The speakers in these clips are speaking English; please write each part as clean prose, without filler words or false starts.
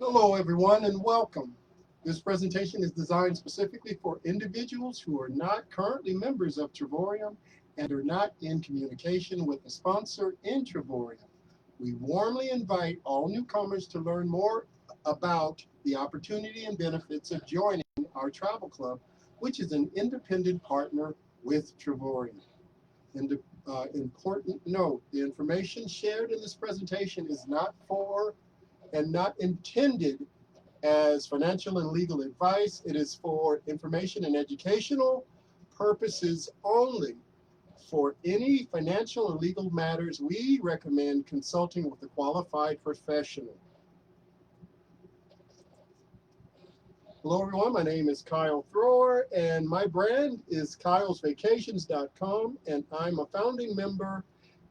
Hello everyone and welcome. This presentation is designed specifically for individuals who are not currently members of Travorium and are not in communication with the sponsor in Travorium. We warmly invite all newcomers to learn more about the opportunity and benefits of joining our travel club, which is an independent partner with Travorium. And important note, the information shared in this presentation is not for and not intended as financial and legal advice. It is for information and educational purposes only. For any financial and legal matters, we recommend consulting with a qualified professional. Hello everyone, my name is Kyle Thrower and my brand is sVacations.com, and I'm a founding member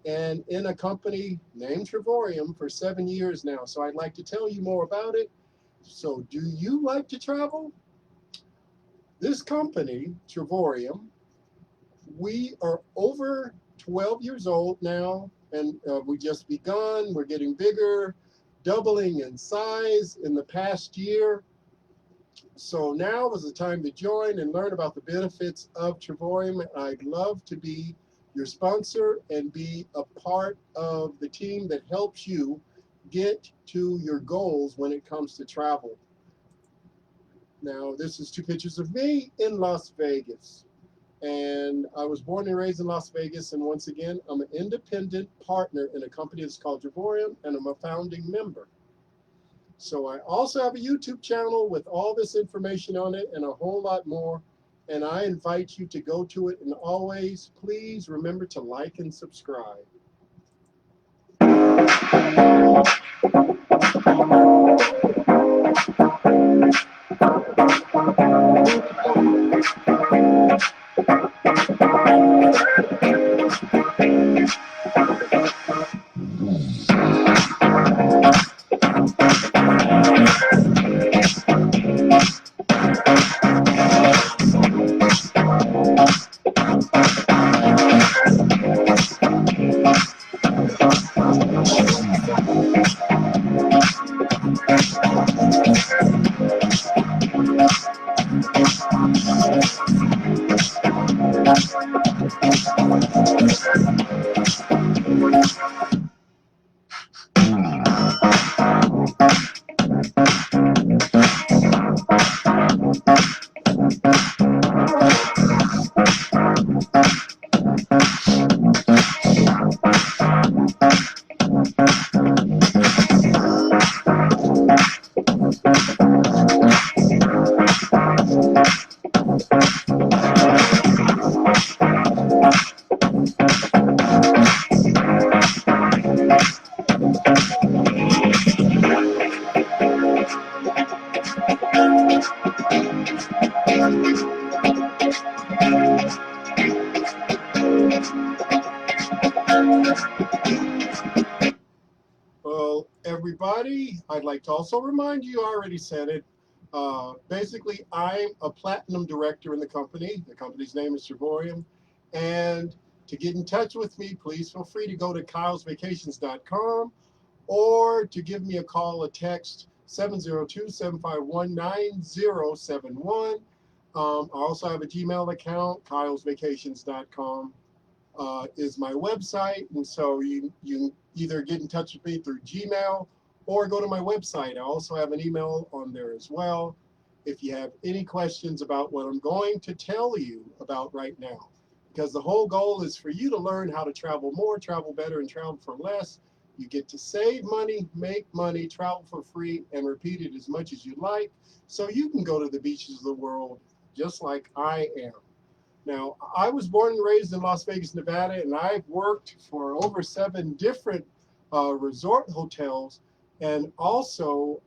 and in a company named Travorium for 7 years now. So I'd like to tell you more about it. So do you like to travel? This company, Travorium, we are over 12 years old now, and we just begun. We're getting bigger, doubling in size in the past year. So now is the time to join and learn about the benefits of Travorium. I'd love to be your sponsor and be a part of the team that helps you get to your goals when it comes to travel. Now, this is 2 pictures of me in Las Vegas. And I was born and raised in Las Vegas, and once again, I'm an independent partner in a company that's called Travorium, and I'm a founding member. So I also have a YouTube channel with all this information on it and a whole lot more. And I invite you to go to it, and always, please remember to like and subscribe. Well, everybody, I'd like to also remind you, I already said it. Basically, I'm a platinum director in the company. The company's name is Travorium. And to get in touch with me, please feel free to go to kylesvacations.com or to give me a call or text 702-751-9071. I also have a Gmail account, kylesvacations.com. Is my website, and so you either get in touch with me through Gmail or go to my website. I also have an email on there as well if you have any questions about what I'm going to tell you about right now, because the whole goal is for you to learn how to travel more, travel better, and travel for less. You get to save money, make money, travel for free, and repeat it as much as you like, so you can go to the beaches of the world just like I am. Now, I was born and raised in Las Vegas, Nevada, and I've worked for over 7 different resort hotels. And also,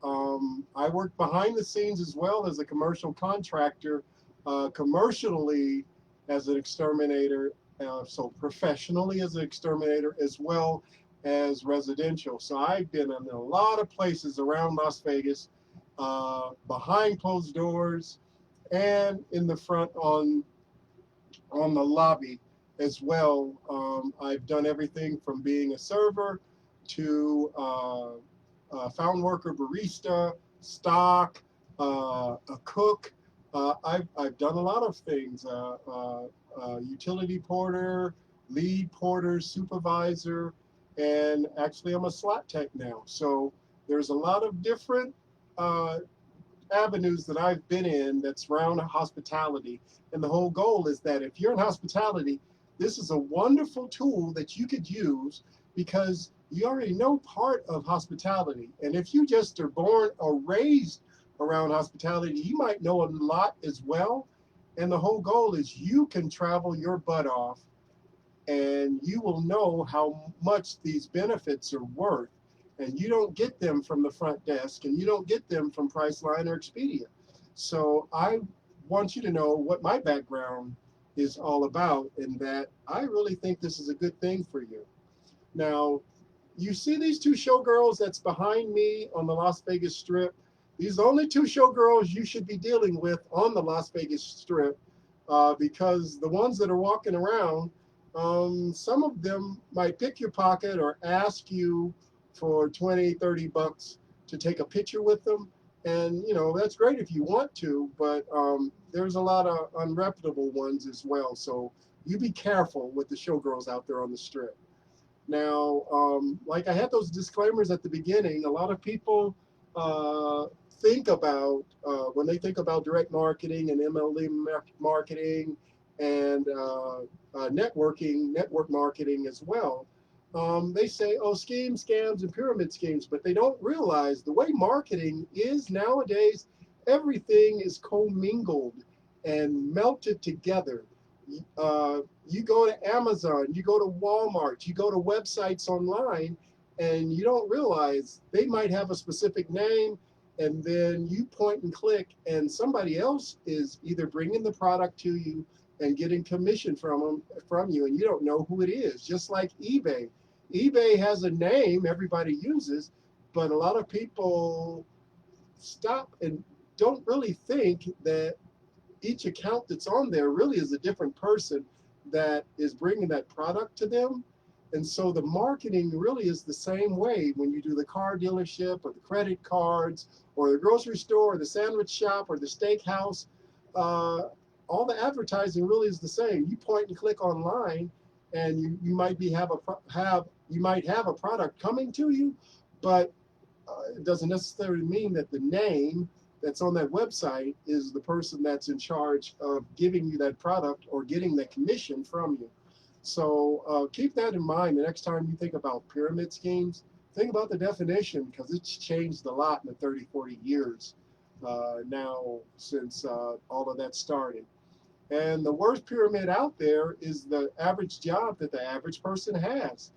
I worked behind the scenes as well as a commercial contractor, commercially as an exterminator, so professionally as an exterminator, as well as residential. So I've been in a lot of places around Las Vegas, behind closed doors, and in the front on the lobby as well. I've done everything from being a server to fountain worker, barista, stock, a cook. I've done a lot of things. Utility porter, lead porter, supervisor, and actually I'm a slot tech now. So there's a lot of different uh, avenues that I've been in that's around hospitality. And the whole goal is that if you're in hospitality, this is a wonderful tool that you could use because you already know part of hospitality. And if you just are born or raised around hospitality, you might know a lot as well. And the whole goal is you can travel your butt off and you will know how much these benefits are worth. And you don't get them from the front desk, and you don't get them from Priceline or Expedia. So I want you to know what my background is all about, and that I really think this is a good thing for you. Now, you see these two showgirls that's behind me on the Las Vegas Strip. These are the only two showgirls you should be dealing with on the Las Vegas Strip, because the ones that are walking around, some of them might pick your pocket or ask you for 20, 30 bucks to take a picture with them. And, you know, that's great if you want to, but there's a lot of unreputable ones as well. So you be careful with the showgirls out there on the Strip. Now, like I had those disclaimers at the beginning, a lot of people think about, when they think about direct marketing and MLM marketing and network marketing as well, they say, oh, schemes, scams, and pyramid schemes, but they don't realize the way marketing is nowadays, everything is commingled and melted together. You go to Amazon, you go to Walmart, you go to websites online, and you don't realize they might have a specific name, and then you point and click, and somebody else is either bringing the product to you and getting commission from you, and you don't know who it is. Just like eBay. eBay has a name everybody uses, but a lot of people stop and don't really think that each account that's on there really is a different person that is bringing that product to them. And so the marketing really is the same way when you do the car dealership or the credit cards or the grocery store or the sandwich shop or the steakhouse. All the advertising really is the same. You point and click online, and you might have a product coming to you, but it doesn't necessarily mean that the name that's on that website is the person that's in charge of giving you that product or getting the commission from you. So keep that in mind the next time you think about pyramid schemes. Think about the definition, because it's changed a lot in the 30, 40 years now since all of that started. And the worst pyramid out there is the average job that the average person has.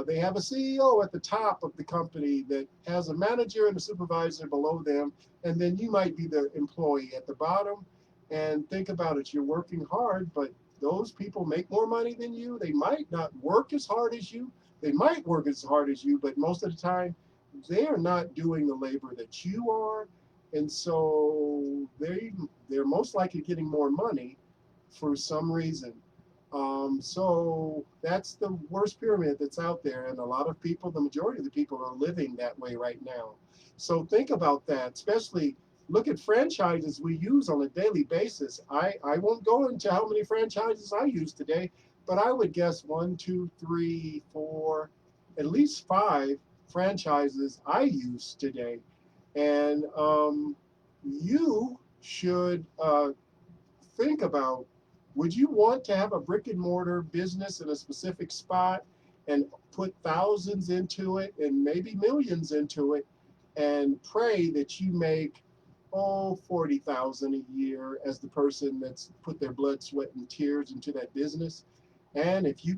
They have a CEO at the top of the company that has a manager and a supervisor below them, and then you might be the employee at the bottom. And think about it, you're working hard, but those people make more money than you. They might not work as hard as you. They might work as hard as you, but most of the time, they're not doing the labor that you are. And so they're most likely getting more money for some reason. So that's the worst pyramid that's out there. And a lot of people, the majority of the people are living that way right now. So think about that, especially look at franchises we use on a daily basis. I won't go into how many franchises I use today, but I would guess 1, 2, 3, 4, at least 5 franchises I use today. And you should think about, would you want to have a brick and mortar business in a specific spot and put thousands into it and maybe millions into it and pray that you make 40,000 a year as the person that's put their blood, sweat, and tears into that business? And if you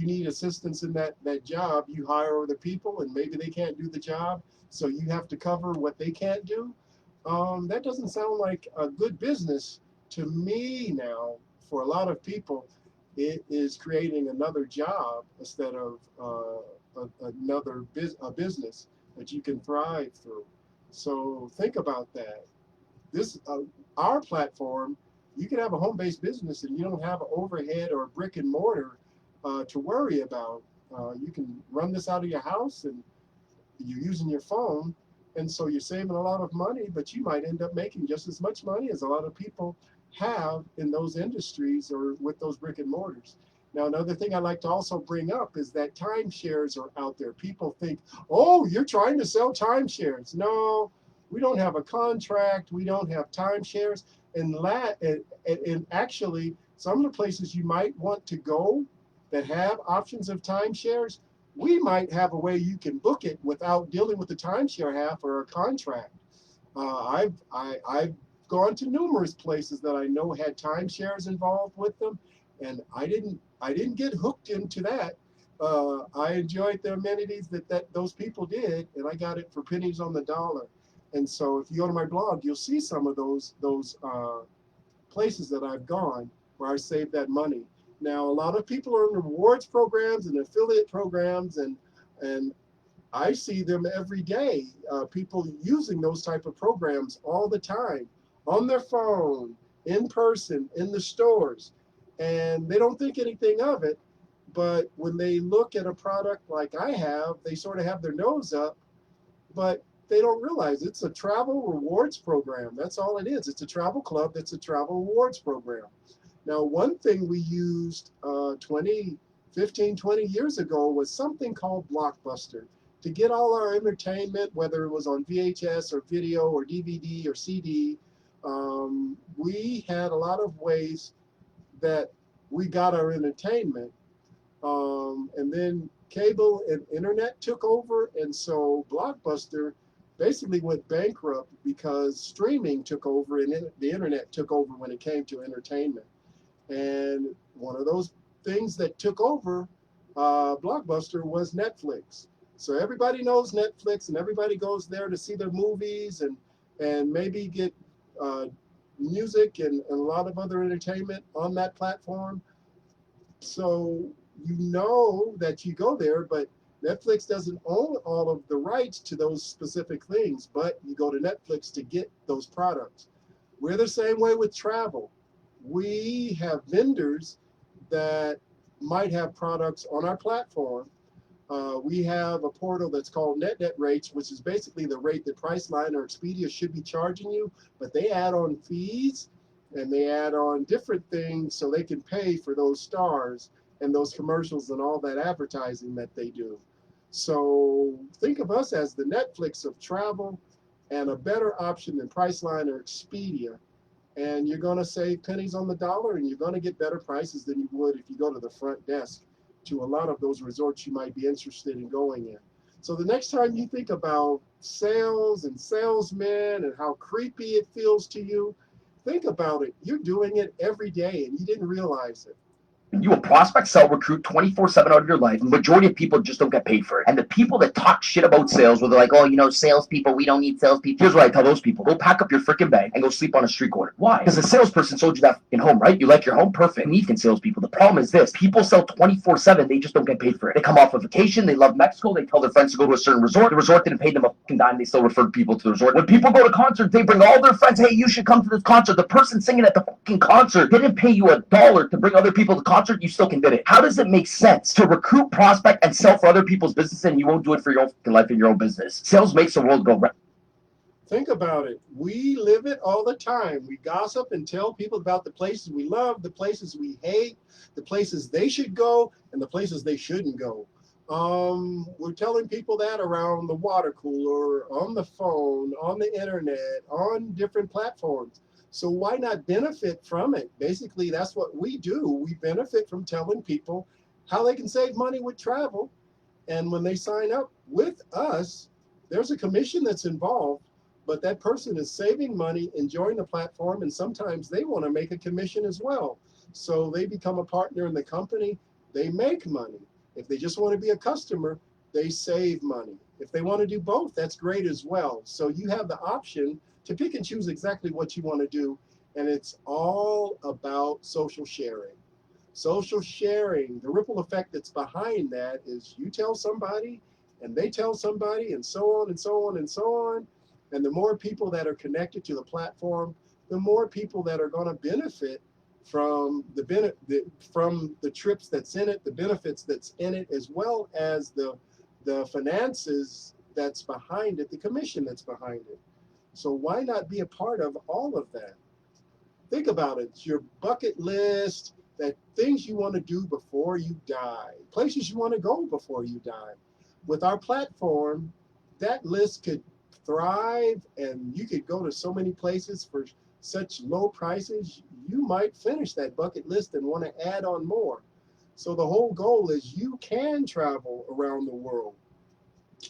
need assistance in that job, you hire other people and maybe they can't do the job, so you have to cover what they can't do. That doesn't sound like a good business to me now. For a lot of people, it is creating another job instead of a business that you can thrive through. So think about that. This our platform, you can have a home-based business and you don't have an overhead or a brick and mortar to worry about. You can run this out of your house and you're using your phone, And so you're saving a lot of money, but you might end up making just as much money as a lot of people have in those industries or with those brick and mortars. Now, another thing I like to also bring up is that timeshares are out there. People think, oh, you're trying to sell timeshares. No, we don't have a contract. We don't have timeshares. And actually, some of the places you might want to go that have options of timeshares, we might have a way you can book it without dealing with the timeshare half or a contract. I've gone to numerous places that I know had timeshares involved with them, and I didn't get hooked into that. I enjoyed the amenities that those people did, and I got it for pennies on the dollar. And so if you go to my blog, you'll see some of those places that I've gone where I saved that money. Now, a lot of people are in rewards programs and affiliate programs, and I see them every day, people using those type of programs all the time, on their phone, in person, in the stores, and they don't think anything of it. But when they look at a product like I have, they sort of have their nose up, but they don't realize it's a travel rewards program. That's all it is. It's a travel club that's a travel rewards program. Now, one thing we used 15, 20 years ago was something called Blockbuster to get all our entertainment, whether it was on VHS or video or DVD or CD. We had a lot of ways that we got our entertainment. And then cable and internet took over, and so Blockbuster basically went bankrupt because streaming took over and the internet took over when it came to entertainment. And one of those things that took over Blockbuster was Netflix. So everybody knows Netflix, and everybody goes there to see their movies and maybe get music and a lot of other entertainment on that platform. So you know that you go there, but Netflix doesn't own all of the rights to those specific things, but you go to Netflix to get those products. We're the same way with travel. We have vendors that might have products on our platform. We have a portal that's called NetNet Rates, which is basically the rate that Priceline or Expedia should be charging you, but they add on fees and they add on different things so they can pay for those stars and those commercials and all that advertising that they do. So think of us as the Netflix of travel and a better option than Priceline or Expedia. And you're going to save pennies on the dollar, and you're going to get better prices than you would if you go to the front desk to a lot of those resorts you might be interested in going in. So the next time you think about sales and salesmen and how creepy it feels to you, think about it. You're doing it every day, and you didn't realize it. You will prospect, sell, recruit 24/7 out of your life. The majority of people just don't get paid for it. And the people that talk shit about sales, where they're like, oh, salespeople, we don't need salespeople. Here's what I tell those people. Go pack up your freaking bag and go sleep on a street corner. Why? Because the salesperson sold you that in home, right? You like your home? Perfect. We need salespeople. The problem is this. People sell 24/7. They just don't get paid for it. They come off a vacation. They love Mexico. They tell their friends to go to a certain resort. The resort didn't pay them a fucking dime. They still referred people to the resort. When people go to concerts, they bring all their friends. Hey, you should come to this concert. The person singing at the fucking concert didn't pay you $1 to bring other people to the concert. You still can get it. How does it make sense to recruit, prospect, and sell for other people's business and you won't do it for your own life and your own business? Sales makes the world go round. Think about it. We live it all the time. We gossip and tell people about the places we love, the places we hate, the places they should go, and the places they shouldn't go. We're telling people that around the water cooler, on the phone, on the internet, on different platforms. So why not benefit from it? Basically, that's what we do. We benefit from telling people how they can save money with travel. And when they sign up with us, there's a commission that's involved, but that person is saving money, enjoying the platform, and sometimes they want to make a commission as well. So they become a partner in the company. They make money. If they just want to be a customer, they save money. If they want to do both, that's great as well. So you have the option to pick and choose exactly what you want to do. And it's all about social sharing. Social sharing, the ripple effect that's behind that is you tell somebody and they tell somebody and so on and so on and so on. And the more people that are connected to the platform, the more people that are going to benefit from from the trips that's in it, the benefits that's in it, as well as the finances that's behind it, the commission that's behind it. So why not be a part of all of that? Think about it. It's your bucket list, that things you want to do before you die, places you want to go before you die. With our platform, that list could thrive and you could go to so many places for such low prices, you might finish that bucket list and want to add on more. So the whole goal is you can travel around the world.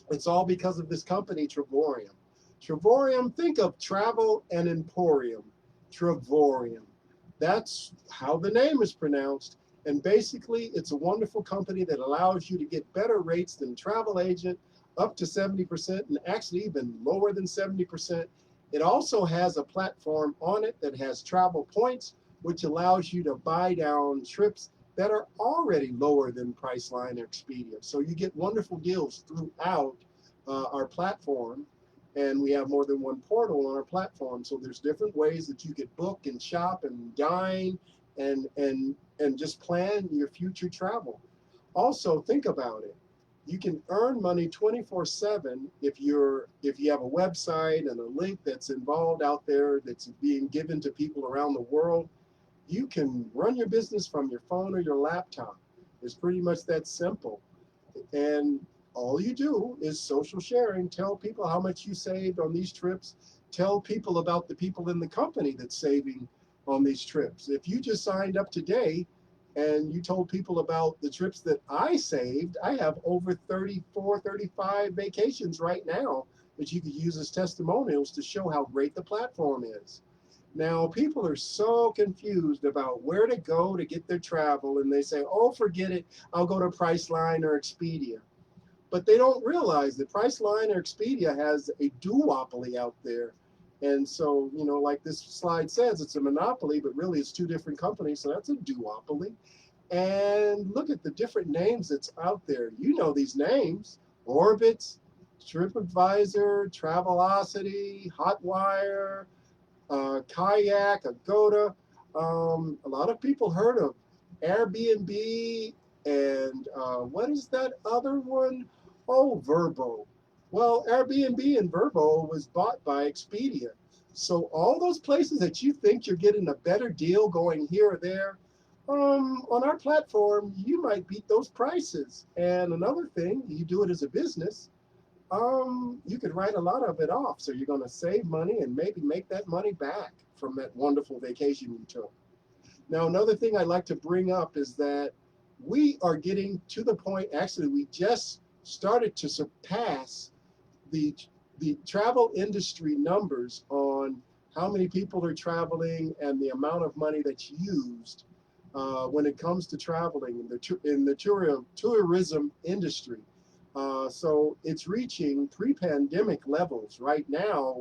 It's all because of this company, Travorium. Travorium, think of travel and emporium. Travorium. That's how the name is pronounced. And basically, it's a wonderful company that allows you to get better rates than travel agent, up to 70%, and actually even lower than 70%. It also has a platform on it that has travel points, which allows you to buy down trips that are already lower than Priceline or Expedia. So you get wonderful deals throughout our platform. And we have more than one portal on our platform. So there's different ways that you could book and shop and dine and just plan your future travel. Also, think about it. You can earn money 24/7 if you have a website and a link that's involved out there that's being given to people around the world. You can run your business from your phone or your laptop. It's pretty much that simple. And all you do is social sharing. Tell people how much you saved on these trips. Tell people about the people in the company that's saving on these trips. If you just signed up today and you told people about the trips that I saved, I have over 34, 35 vacations right now that you could use as testimonials to show how great the platform is. Now, people are so confused about where to go to get their travel, and they say, oh, forget it, I'll go to Priceline or Expedia. But they don't realize that Priceline or Expedia has a duopoly out there. And so, like this slide says, it's a monopoly, but really it's two different companies, so that's a duopoly. And look at the different names that's out there. You know these names: Orbitz, TripAdvisor, Travelocity, Hotwire, Kayak, Agoda. A lot of people heard of Airbnb and what is that other one? Oh, Verbo. Well, Airbnb and Verbo was bought by Expedia. So all those places that you think you're getting a better deal going here or there, on our platform, you might beat those prices. And another thing, you do it as a business, you could write a lot of it off. So you're going to save money and maybe make that money back from that wonderful vacation you took. Now, another thing I'd like to bring up is that we are getting to the point, actually, we just started to surpass the, the travel industry numbers on how many people are traveling and the amount of money that's used when it comes to traveling in the tourism industry. So it's reaching pre-pandemic levels. Right now,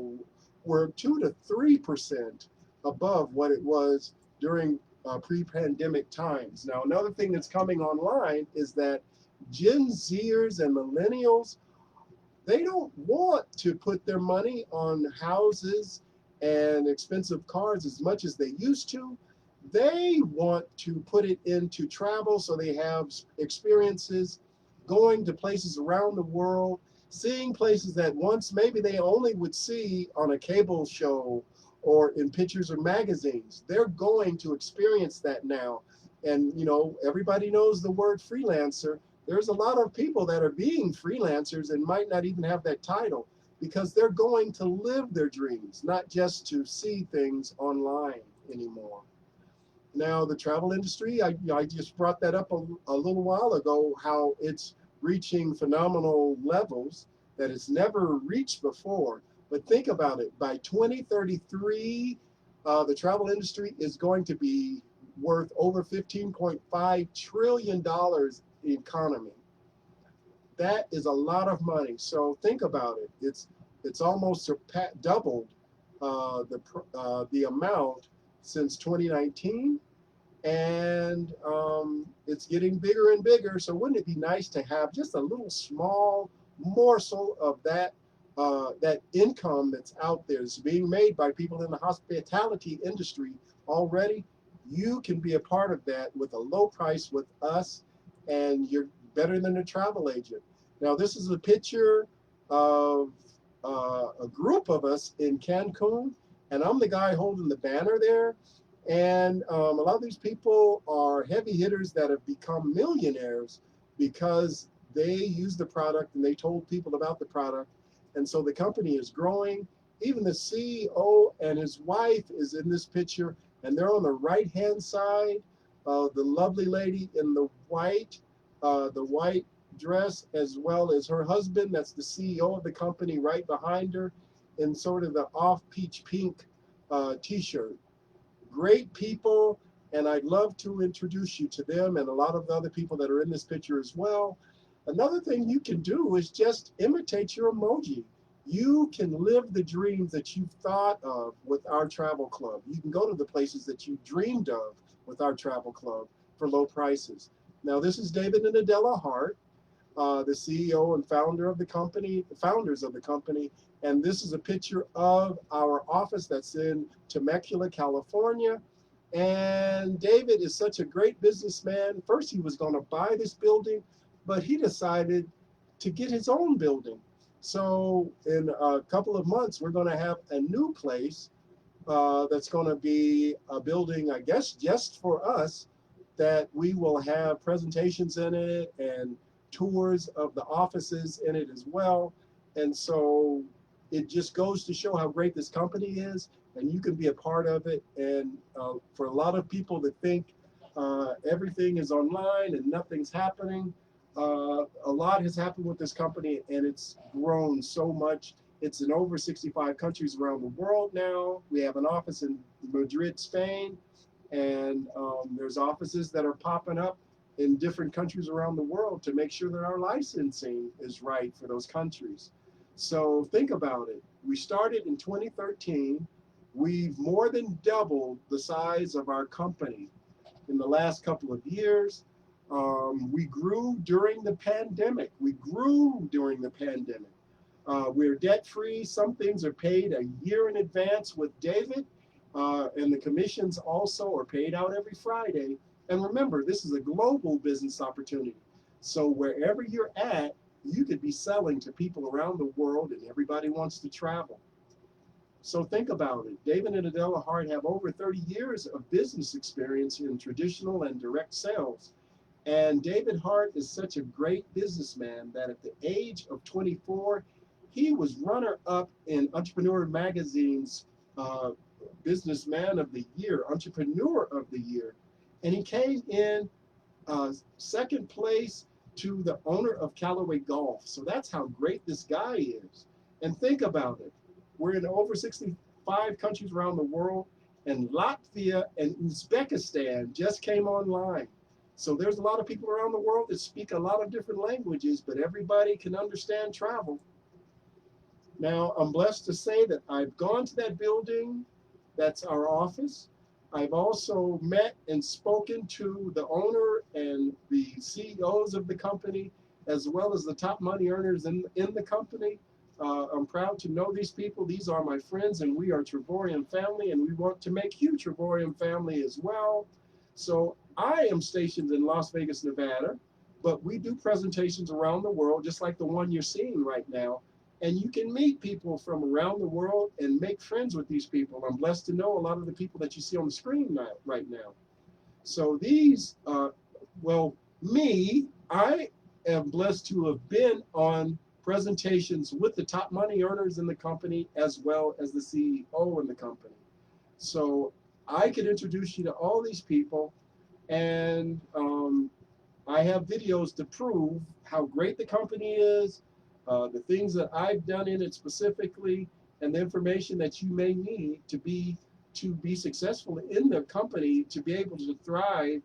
we're 2 to 3% above what it was during pre-pandemic times. Now, another thing that's coming online is that Gen Zers and millennials, they don't want to put their money on houses and expensive cars as much as they used to. They want to put it into travel, so they have experiences going to places around the world, seeing places that once maybe they only would see on a cable show or in pictures or magazines. They're going to experience that now. And everybody knows the word freelancer. There's a lot of people that are being freelancers and might not even have that title because they're going to live their dreams, not just to see things online anymore. Now, the travel industry, I just brought that up a little while ago, how it's reaching phenomenal levels that it's never reached before. But think about it. By 2033, the travel industry is going to be worth over $15.5 trillion economy. That is a lot of money. So think about it. It's almost doubled the amount since 2019, and it's getting bigger and bigger. So wouldn't it be nice to have just a little small morsel of that income that's out there, that's being made by people in the hospitality industry already? You can be a part of that with a low price with us, and you're better than a travel agent. Now, this is a picture of a group of us in Cancun, and I'm the guy holding the banner there. And a lot of these people are heavy hitters that have become millionaires because they use the product and they told people about the product. And so the company is growing. Even the CEO and his wife is in this picture, and they're on the right-hand side. The lovely lady in the white dress, as well as her husband, that's the CEO of the company, right behind her, in sort of the off peach pink t-shirt. Great people, and I'd love to introduce you to them and a lot of the other people that are in this picture as well. Another thing you can do is just imitate your emoji. You can live the dreams that you've thought of with our travel club. You can go to the places that you dreamed of with our travel club for low prices. Now, this is David and Adela Hart, the CEO and founder of the company, the founders of the company. And this is a picture of our office that's in Temecula, California. And David is such a great businessman. First, he was going to buy this building, but he decided to get his own building. So in a couple of months, we're going to have a new place that's going to be a building, I guess, just for us, that we will have presentations in it and tours of the offices in it as well. And so it just goes to show how great this company is, and you can be a part of it. And for a lot of people that think everything is online and nothing's happening, a lot has happened with this company, and it's grown so much. It's in over 65 countries around the world now. We have an office in Madrid, Spain, and there's offices that are popping up in different countries around the world to make sure that our licensing is right for those countries. So think about it. We started in 2013. We've more than doubled the size of our company in the last couple of years. We grew during the pandemic. We're debt free. Some things are paid a year in advance with David, and the commissions also are paid out every Friday. And remember, this is a global business opportunity. So wherever you're at, you could be selling to people around the world, and everybody wants to travel. So think about it. David and Adela Hart have over 30 years of business experience in traditional and direct sales. And David Hart is such a great businessman that at the age of 24, he was runner-up in Entrepreneur Magazine's Businessman of the Year, Entrepreneur of the Year. And he came in second place to the owner of Callaway Golf. So that's how great this guy is. And think about it. We're in over 65 countries around the world, and Latvia and Uzbekistan just came online. So there's a lot of people around the world that speak a lot of different languages, but everybody can understand travel. Now, I'm blessed to say that I've gone to that building. That's our office. I've also met and spoken to the owner and the CEOs of the company, as well as the top money earners in the company. I'm proud to know these people. These are my friends, and we are Travorium family, and we want to make you Travorium family as well. So I am stationed in Las Vegas, Nevada, but we do presentations around the world, just like the one you're seeing right now. And you can meet people from around the world and make friends with these people. I'm blessed to know a lot of the people that you see on the screen right now. So these, I am blessed to have been on presentations with the top money earners in the company, as well as the CEO in the company. So I could introduce you to all these people, and I have videos to prove how great the company is, the things that I've done in it specifically, and the information that you may need to be successful in the company, to be able to thrive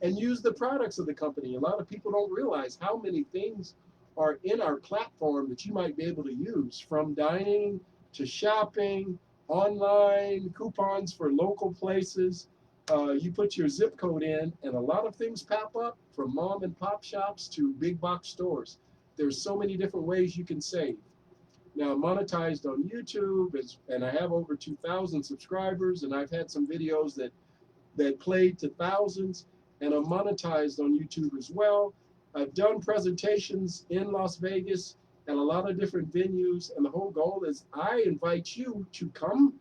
and use the products of the company. A lot of people don't realize how many things are in our platform that you might be able to use, from dining to shopping, online, coupons for local places. You put your zip code in, and a lot of things pop up, from mom and pop shops to big box stores. There's so many different ways you can save. Now, I'm monetized on YouTube, and I have over 2,000 subscribers, and I've had some videos that played to thousands, and I'm monetized on YouTube as well. I've done presentations in Las Vegas at a lot of different venues. And the whole goal is I invite you to come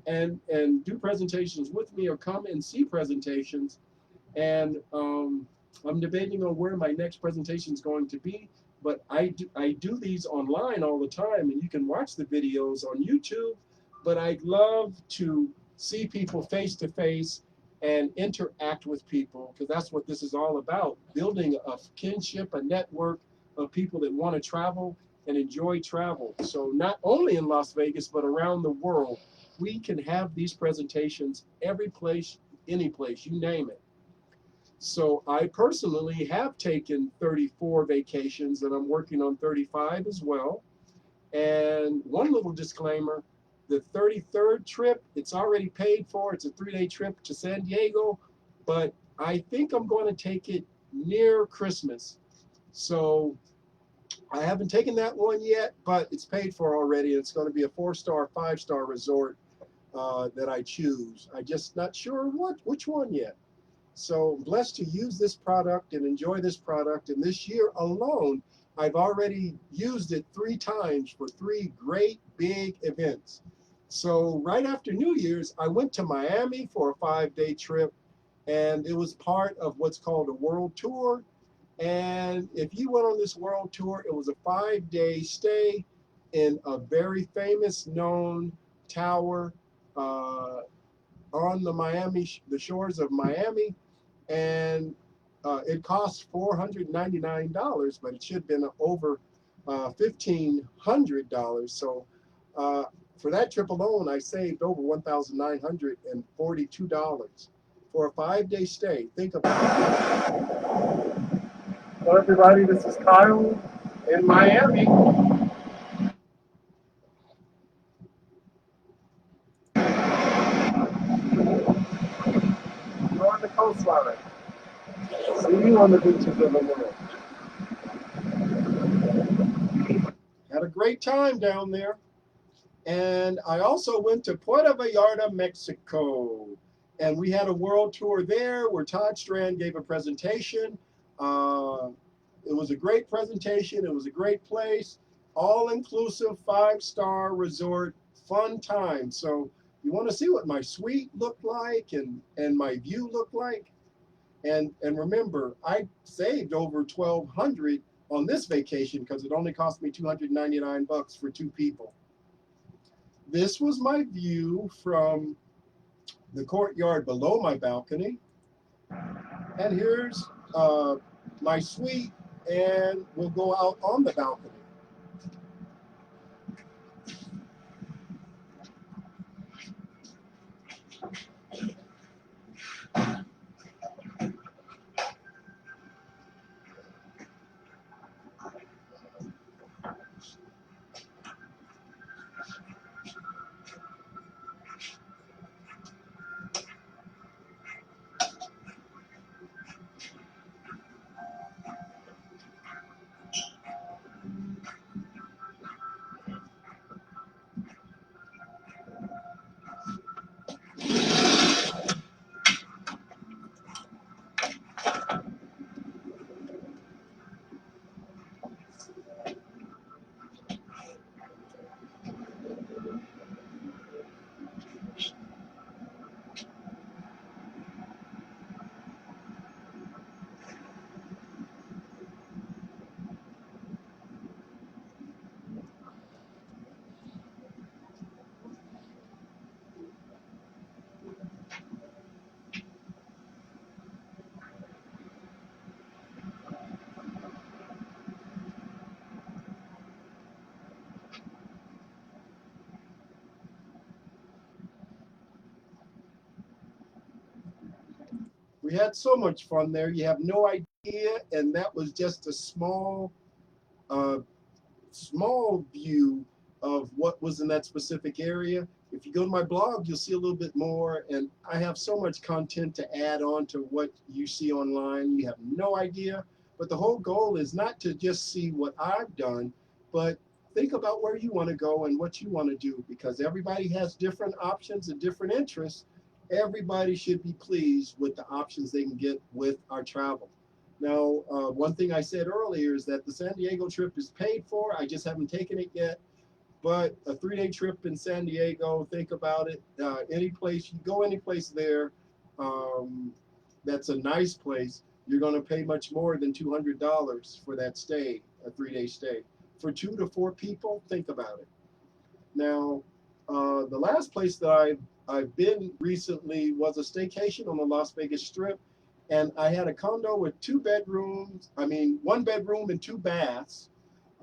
and do presentations with me or come and see presentations. And I'm debating on where my next presentation is going to be, but I do these online all the time, and you can watch the videos on YouTube. But I'd love to see people face to face and interact with people, because that's what this is all about, building a kinship, a network of people that want to travel and enjoy travel. So not only in Las Vegas, but around the world, we can have these presentations every place, any place, you name it. So I personally have taken 34 vacations, and I'm working on 35 as well. And one little disclaimer, the 33rd trip, it's already paid for. It's a 3-day trip to San Diego, but I think I'm going to take it near Christmas. So I haven't taken that one yet, but it's paid for already. It's going to be a 4-star, 5-star resort that I choose. I'm just not sure which one yet. So I'm blessed to use this product and enjoy this product. And this year alone, I've already used it 3 times for 3 great big events. So right after New Year's, I went to Miami for a 5-day trip, and it was part of what's called a world tour. And if you went on this world tour, it was a 5-day stay in a very famous known tower on the shores of Miami. And it cost $499, but it should have been over $1,500. So for that trip alone, I saved over $1,942 for a 5-day stay. Think about it. Hello, everybody. This is Kyle in Miami. We're on the coastline. See you on the beaches of the world. Had a great time down there. And I also went to Puerto Vallarta, Mexico. And we had a world tour there where Todd Strand gave a presentation. It was a great presentation. It was a great place. All-inclusive 5-star resort, fun time. So you want to see what my suite looked like and my view looked like? And remember, I saved over $1,200 on this vacation because it only cost me $299 for 2 people. This was my view from the courtyard below my balcony. And here's my suite, and we'll go out on the balcony. We had so much fun there. You have no idea. And that was just a uh, small view of what was in that specific area. If you go to my blog, you'll see a little bit more. And I have so much content to add on to what you see online. You have no idea. But the whole goal is not to just see what I've done, but think about where you want to go and what you want to do, because everybody has different options and different interests. Everybody should be pleased with the options they can get with our travel. Now, one thing I said earlier is that the San Diego trip is paid for. I just haven't taken it yet. But a 3-day trip in San Diego, think about it. Any place, you go any place there, um, that's a nice place, you're going to pay much more than $200 for that stay, a 3-day stay. For 2 to 4 people, think about it. Now, the last place that I've been recently was a staycation on the Las Vegas Strip, and I had a condo with 2 bedrooms. I mean, 1 bedroom and 2 baths,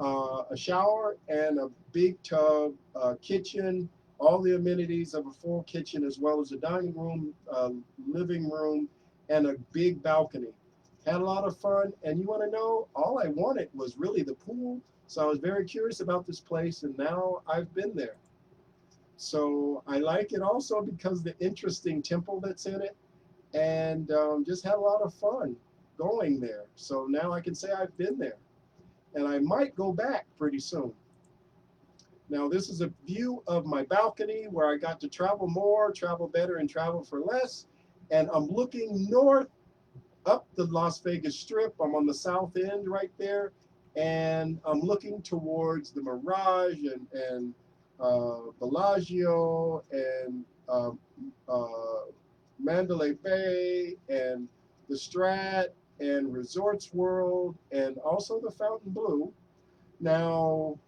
a shower and a big tub, kitchen, all the amenities of a full kitchen, as well as a dining room, living room, and a big balcony. Had a lot of fun, and you want to know, all I wanted was really the pool. So I was very curious about this place, and now I've been there. So I like it also because the interesting temple that's in it, and just had a lot of fun going there. So now I can say I've been there, and I might go back pretty soon. Now this is a view of my balcony where I got to travel more, travel better, and travel for less. And I'm looking north up the Las Vegas Strip. I'm on the south end right there, and I'm looking towards the Mirage and Bellagio and Mandalay Bay and the Strat and Resorts World and also the Fountain Blue. Now,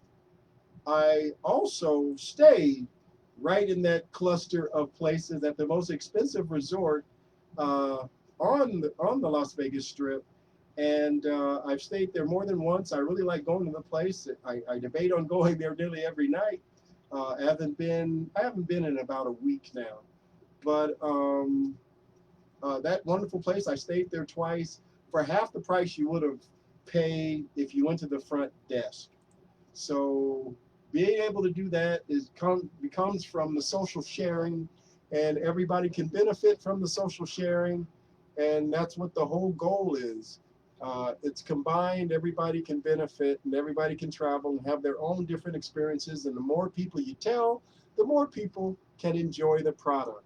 I also stayed right in that cluster of places at the most expensive resort uh, on the Las Vegas Strip, and I've stayed there more than once. I really like going to the place. I debate on going there nearly every night. I haven't been in about a week now, but that wonderful place, I stayed there twice for half the price you would have paid if you went to the front desk. So being able to do that becomes from the social sharing, and everybody can benefit from the social sharing, and that's what the whole goal is. It's combined, everybody can benefit, and everybody can travel and have their own different experiences, and the more people you tell, the more people can enjoy the product.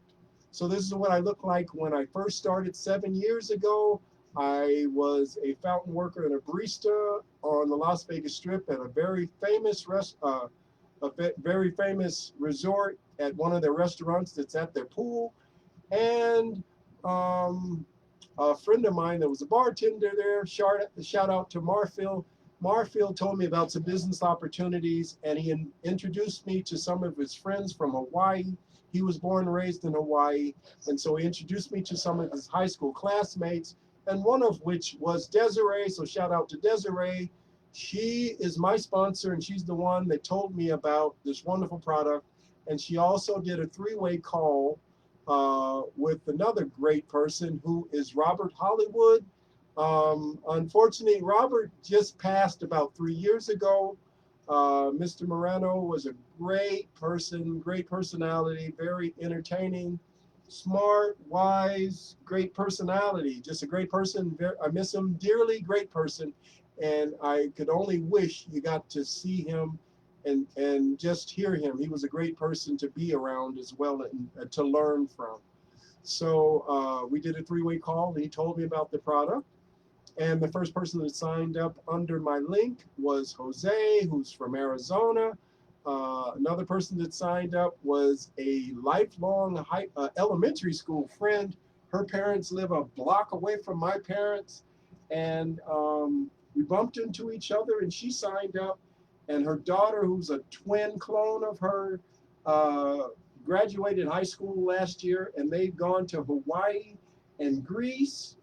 So this is what I look like when I first started 7 years ago. I was a fountain worker and a barista on the Las Vegas Strip at a very famous very famous resort at one of their restaurants that's at their pool. And um, a friend of mine that was a bartender there, shout out to Marfield. Marfield told me about some business opportunities, and he introduced me to some of his friends from Hawaii. He was born and raised in Hawaii, and so he introduced me to some of his high school classmates, and one of which was Desiree. So shout out to Desiree. She is my sponsor, and she's the one that told me about this wonderful product. And she also did a 3-way call with another great person who is Robert Hollywood. Unfortunately, Robert just passed about 3 years ago. Mr. Moreno was a great person, great personality, very entertaining, smart, wise, great personality, just a great person. I miss him dearly, great person. And I could only wish you got to see him and just hear him. He was a great person to be around as well and to learn from. So we did a 3-way call, and he told me about the product. And the first person that signed up under my link was Jose, who's from Arizona. Another person that signed up was a lifelong elementary school friend. Her parents live a block away from my parents. And we bumped into each other, and she signed up. And her daughter, who's a twin clone of her, graduated high school last year, and they've gone to Hawaii and Greece.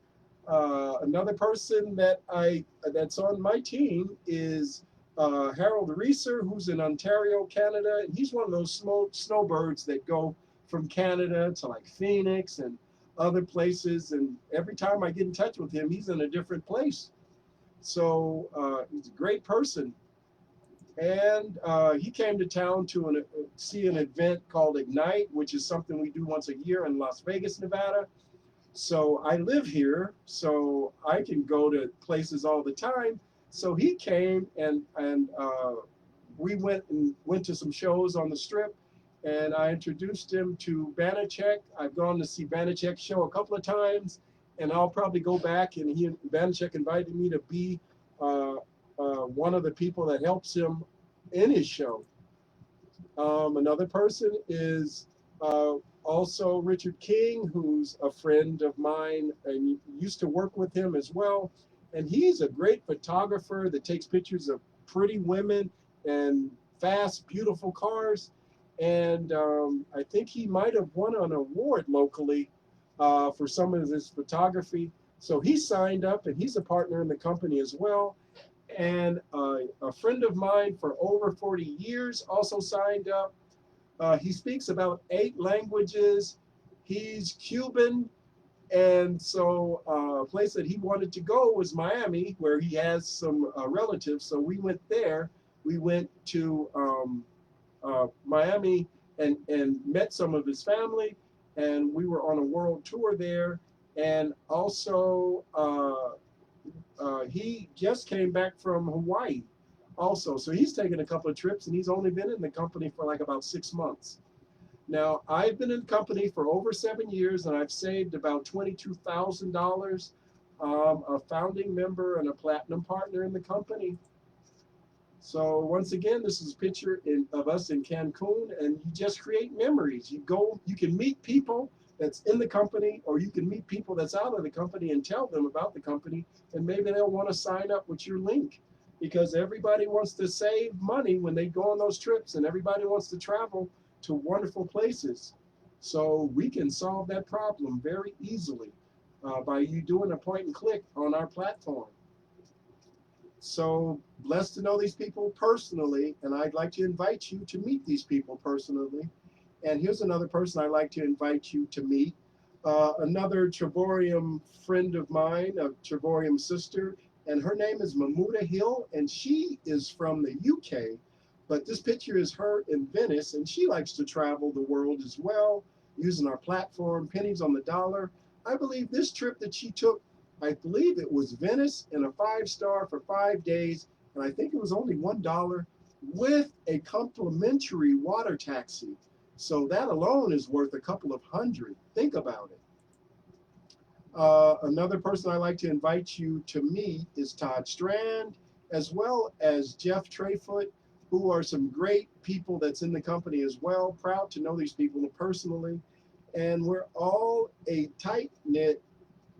Another person that's on my team is Harold Reeser, who's in Ontario, Canada. And he's one of those snowbirds that go from Canada to like Phoenix and other places. And every time I get in touch with him, he's in a different place. So he's a great person. And he came to town to see an event called Ignite, which is something we do once a year in Las Vegas, Nevada. So I live here, so I can go to places all the time. So he came, and we went to some shows on the Strip, and I introduced him to Banachek. I've gone to see Banachek's show a couple of times, and I'll probably go back, and Vanacek invited me to be one of the people that helps him in his show. Another person is also Richard King, who's a friend of mine and used to work with him as well. And he's a great photographer that takes pictures of pretty women and fast, beautiful cars. And I think he might have won an award locally for some of his photography. So he signed up, and he's a partner in the company as well. And a friend of mine for over 40 years also signed up. He speaks about 8 languages. He's Cuban. And so a place that he wanted to go was Miami, where he has some relatives. So we went there. We went to Miami and met some of his family. And we were on a world tour there. And also, he just came back from Hawaii also. So he's taken a couple of trips, and he's only been in the company for like about 6 months. Now, I've been in the company for over 7 years, and I've saved about $22,000. A founding member and a platinum partner in the company. So once again, this is a picture of us in Cancun, and you just create memories. You can meet people that's in the company, or you can meet people that's out of the company and tell them about the company, and maybe they'll want to sign up with your link, because everybody wants to save money when they go on those trips, and everybody wants to travel to wonderful places. So we can solve that problem very easily by you doing a point and click on our platform. So blessed to know these people personally, and I'd like to invite you to meet these people personally. And here's another person I'd like to invite you to meet. Another Travorium friend of mine, a Travorium sister, and her name is Mahmuda Hill, and she is from the UK. But this picture is her in Venice, and she likes to travel the world as well, using our platform, pennies on the dollar. I believe this trip that she took, I believe it was Venice in a 5-star for 5 days, and I think it was only $1 with a complimentary water taxi. So that alone is worth a couple of hundred. Think about it. Another person I'd like to invite you to meet is Todd Strand, as well as Jeff Trayfoot, who are some great people that's in the company as well. Proud to know these people personally. And we're all a tight-knit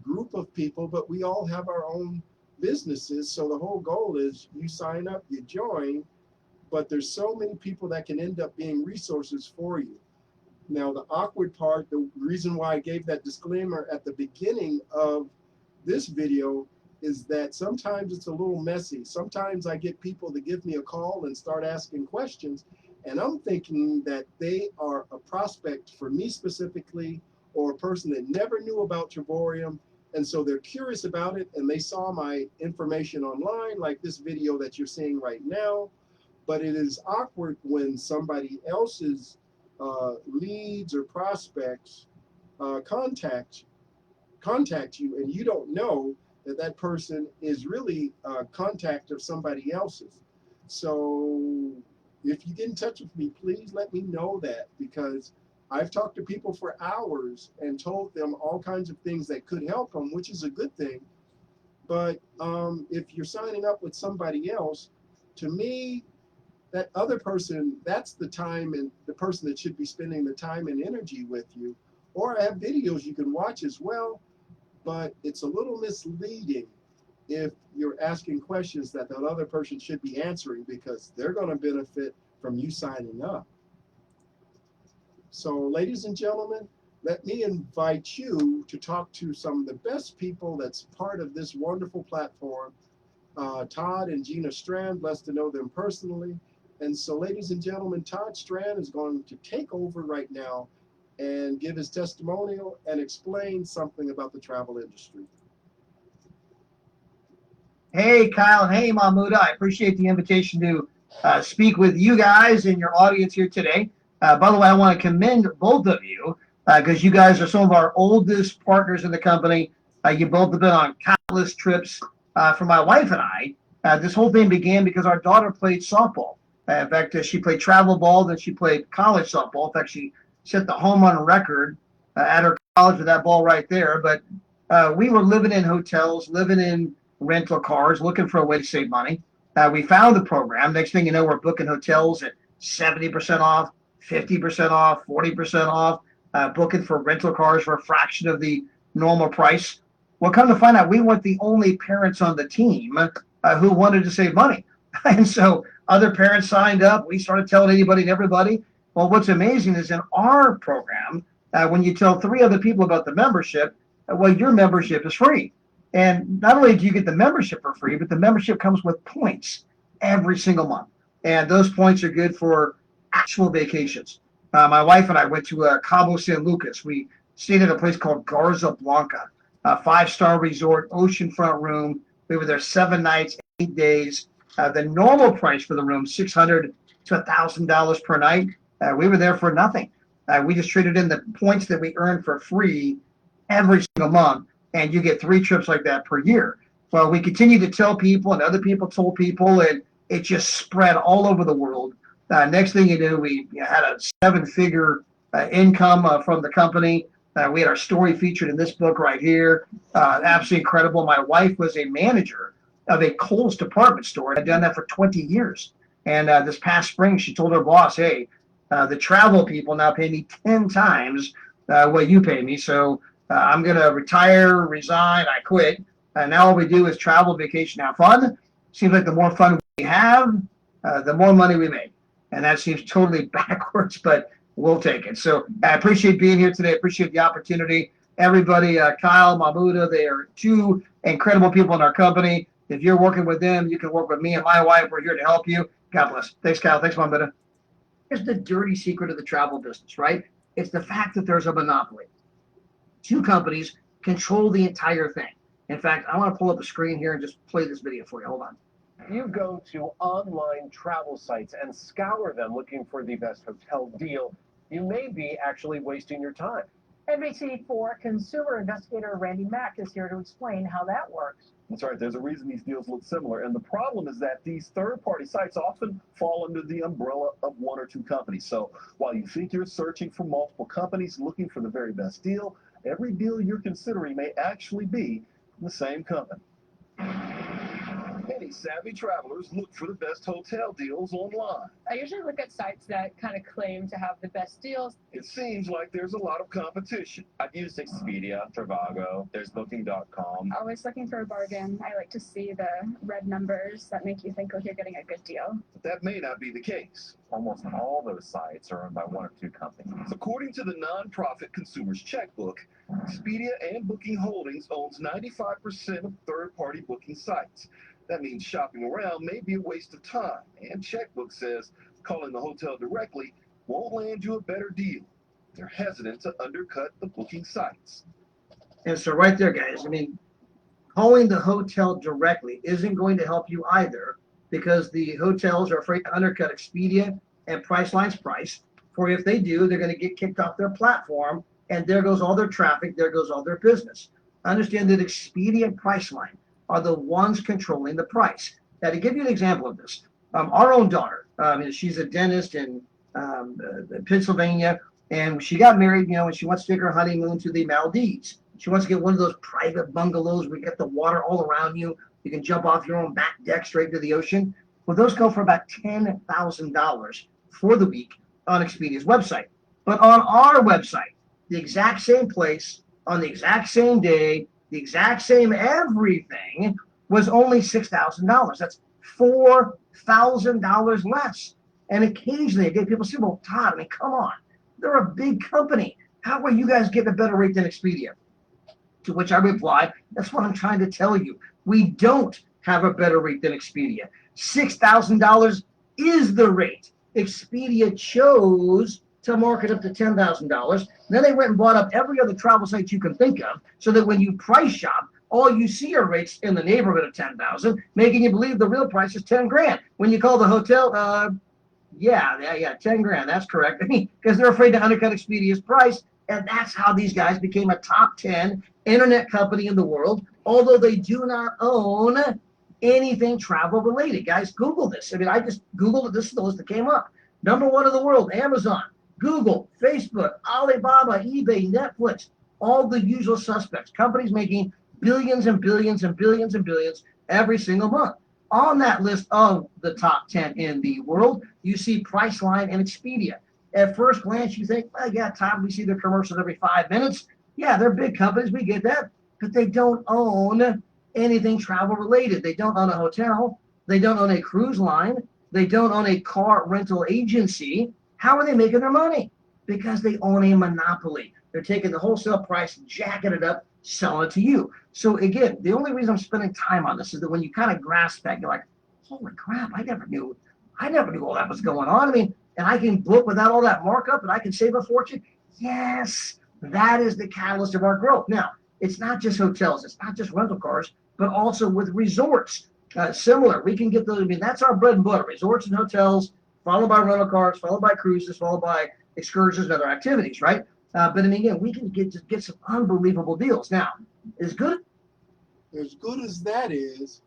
group of people, but we all have our own businesses. So the whole goal is you sign up, you join, but there's so many people that can end up being resources for you. Now, the awkward part, the reason why I gave that disclaimer at the beginning of this video is that sometimes it's a little messy. Sometimes I get people to give me a call and start asking questions, and I'm thinking that they are a prospect for me specifically, or a person that never knew about Travorium, and so they're curious about it, and they saw my information online, like this video that you're seeing right now. But it is awkward when somebody else's leads or prospects contact you, and you don't know that that person is really a contact of somebody else's. So if you get in touch with me, please let me know that, because I've talked to people for hours and told them all kinds of things that could help them, which is a good thing. But if you're signing up with somebody else, to me, that other person, that's the time and the person that should be spending the time and energy with you. Or I have videos you can watch as well, but it's a little misleading if you're asking questions that that other person should be answering, because they're going to benefit from you signing up. So ladies and gentlemen, let me invite you to talk to some of the best people that's part of this wonderful platform. Todd and Gina Strand, blessed to know them personally. And so, ladies and gentlemen, Todd Strand is going to take over right now and give his testimonial and explain something about the travel industry. Hey, Kyle. Hey, Mahmuda. I appreciate the invitation to speak with you guys and your audience here today. By the way, I want to commend both of you because you guys are some of our oldest partners in the company. You both have been on countless trips for my wife and I. This whole thing began because our daughter played softball. In fact, she played travel ball, then she played college softball. In fact, she set the home run record at her college with that ball right there. But We were living in hotels, living in rental cars, looking for a way to save money. We found the program. Next thing you know, we're booking hotels at 70% off, 50% off, 40% off, booking for rental cars for a fraction of the normal price. Well, come to find out, we weren't the only parents on the team who wanted to save money. And so other parents signed up. We started telling anybody and everybody. Well, what's amazing is in our program, when you tell 3 other people about the membership, well, your membership is free. And not only do you get the membership for free, but the membership comes with points every single month. And those points are good for actual vacations. My wife and I went to Cabo San Lucas. We stayed at a place called Garza Blanca, a 5-star resort, oceanfront room. We were there 7 nights, 8 days. The normal price for the room, $600 to $1,000 per night. We were there for nothing. We just traded in the points that we earned for free every single month, and you get 3 trips like that per year. Well, we continued to tell people, and other people told people, and it just spread all over the world. Next thing you knew, we had a 7-figure income from the company. We had our story featured in this book right here. Absolutely incredible. My wife was a manager of a Kohl's department store. I'd done that for 20 years. And this past spring, she told her boss, hey, the travel people now pay me 10 times what you pay me. So I'm going to retire, resign, I quit. And now all we do is travel, vacation, have fun. Seems like the more fun we have, the more money we make. And that seems totally backwards, but we'll take it. So I appreciate being here today. I appreciate the opportunity. Everybody, Kyle, Mahmuda, they are 2 incredible people in our company. If you're working with them, you can work with me and my wife. We're here to help you. God bless. Thanks, Kyle. Thanks, Mahmuda. Here's the dirty secret of the travel business, right? It's the fact that there's a monopoly. 2 companies control the entire thing. In fact, I want to pull up a screen here and just play this video for you. Hold on. You go to online travel sites and scour them looking for the best hotel deal. You may be actually wasting your time. NBC4 consumer investigator Randy Mack is here to explain how that works. That's right. There's a reason these deals look similar. And the problem is that these third-party sites often fall under the umbrella of 1 or 2 companies. So while you think you're searching for multiple companies looking for the very best deal, every deal you're considering may actually be from the same company. Many savvy travelers look for the best hotel deals online. I usually look at sites that kind of claim to have the best deals. It seems like there's a lot of competition. I've used Expedia, Trivago, there's Booking.com. Always looking for a bargain. I like to see the red numbers that make you think, oh, you're getting a good deal. But that may not be the case. Almost all those sites are owned by 1 or 2 companies. According to the nonprofit Consumer's Checkbook, Expedia and Booking Holdings owns 95% of third-party booking sites. That means shopping around may be a waste of time, and Checkbook says calling the hotel directly won't land you a better deal. They're hesitant to undercut the booking sites. And so right there, guys, I mean, calling the hotel directly isn't going to help you either, because the hotels are afraid to undercut Expedia and Priceline's price. For if they do, they're going to get kicked off their platform, and there goes all their traffic, there goes all their business. Understand that Expedia and Priceline are the ones controlling the price. Now, to give you an example of this, our own daughter, she's a dentist in Pennsylvania, and she got married, and she wants to take her honeymoon to the Maldives. She wants to get one of those private bungalows where you get the water all around you. You can jump off your own back deck straight to the ocean. Well, those go for about $10,000 for the week on Expedia's website. But on our website, the exact same place, on the exact same day, the exact same everything was only $6,000. That's $4,000 less. And occasionally, again, people say, well, Todd, I mean, come on. They're a big company. How are you guys getting a better rate than Expedia? To which I reply, that's what I'm trying to tell you. We don't have a better rate than Expedia. $6,000 is the rate. Expedia chose to market up to $10,000. Then they went and bought up every other travel site you can think of, so that when you price shop, all you see are rates in the neighborhood of $10,000, making you believe the real price is 10 grand. When you call the hotel, yeah, 10 grand. That's correct. I mean, because they're afraid to undercut Expedia's price, and that's how these guys became a top 10 internet company in the world, although they do not own anything travel related. Guys, Google this. I mean, I just Googled it. This is the list that came up. Number 1 in the world, Amazon, Google, Facebook, Alibaba, eBay, Netflix, all the usual suspects, companies making billions and billions and billions and billions every single month. On that list of the top 10 in the world, you see Priceline and Expedia. At first glance, you think, well, yeah, Tom, we see their commercials every 5 minutes. Yeah, they're big companies, we get that, but they don't own anything travel related. They don't own a hotel. They don't own a cruise line. They don't own a car rental agency. How are they making their money? Because they own a monopoly. They're taking the wholesale price, jacking it up, selling it to you. So again, the only reason I'm spending time on this is that when you kind of grasp that, you're like, holy crap, I never knew all that was going on. I mean, and I can book without all that markup and I can save a fortune. Yes, that is the catalyst of our growth. Now, it's not just hotels, it's not just rental cars, but also with resorts. Similar, we can get those. I mean, that's our bread and butter: resorts and hotels, followed by rental cars, followed by cruises, followed by excursions and other activities, right? But I mean, again, we can get some unbelievable deals. Now, as good as that is,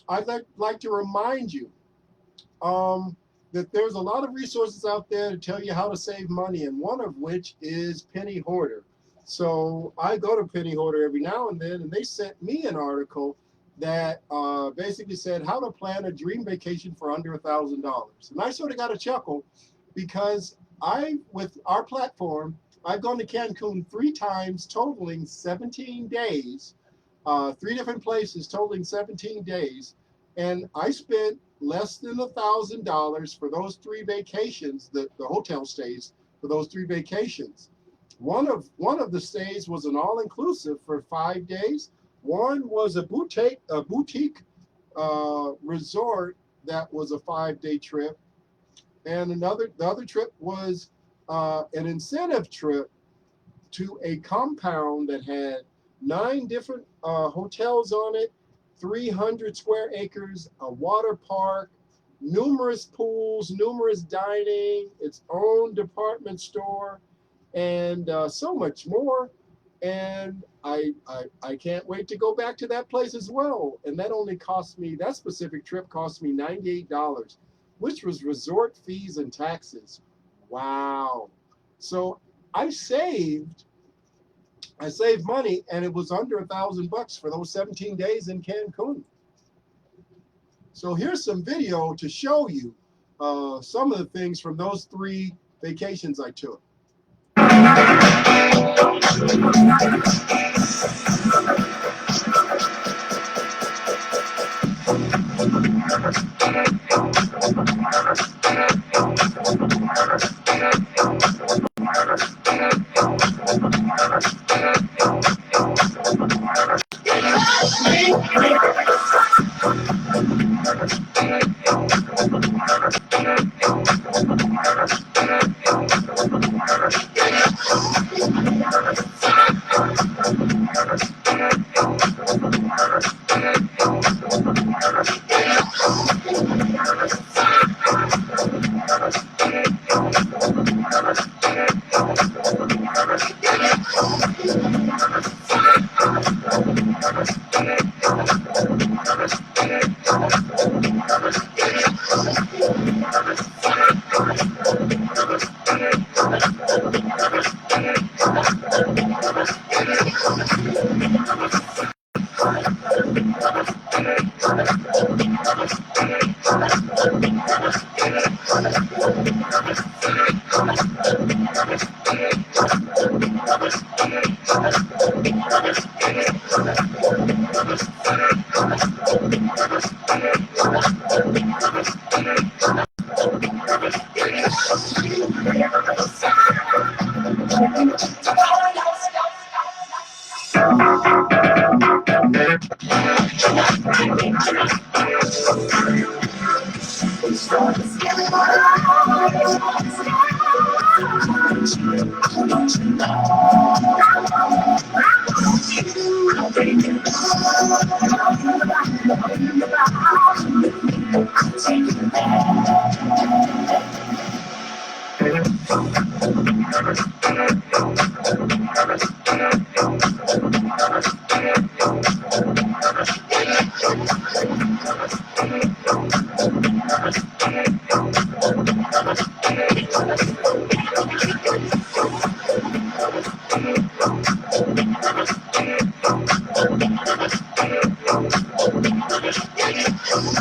I'd like to remind you that there's a lot of resources out there to tell you how to save money, and one of which is Penny Hoarder. So I go to Penny Hoarder every now and then, and they sent me an article that basically said how to plan a dream vacation for under $1,000. And I sort of got a chuckle because with our platform, I've gone to Cancun 3 times, totaling 17 days, 3 different places, totaling 17 days. And I spent less than $1,000 for those 3 vacations, the hotel stays for those 3 vacations. One of the stays was an all-inclusive for 5 days. One was a boutique resort that was a 5-day trip, and the other trip was an incentive trip to a compound that had 9 different hotels on it, 300 square acres, a water park, numerous pools, numerous dining, its own department store, and so much more. And I can't wait to go back to that place as well. And that specific trip cost me $98, which was resort fees and taxes. Wow. So I saved money, and it was under $1,000 for those 17 days in Cancun. So here's some video to show you some of the things from those 3 vacations I took. There's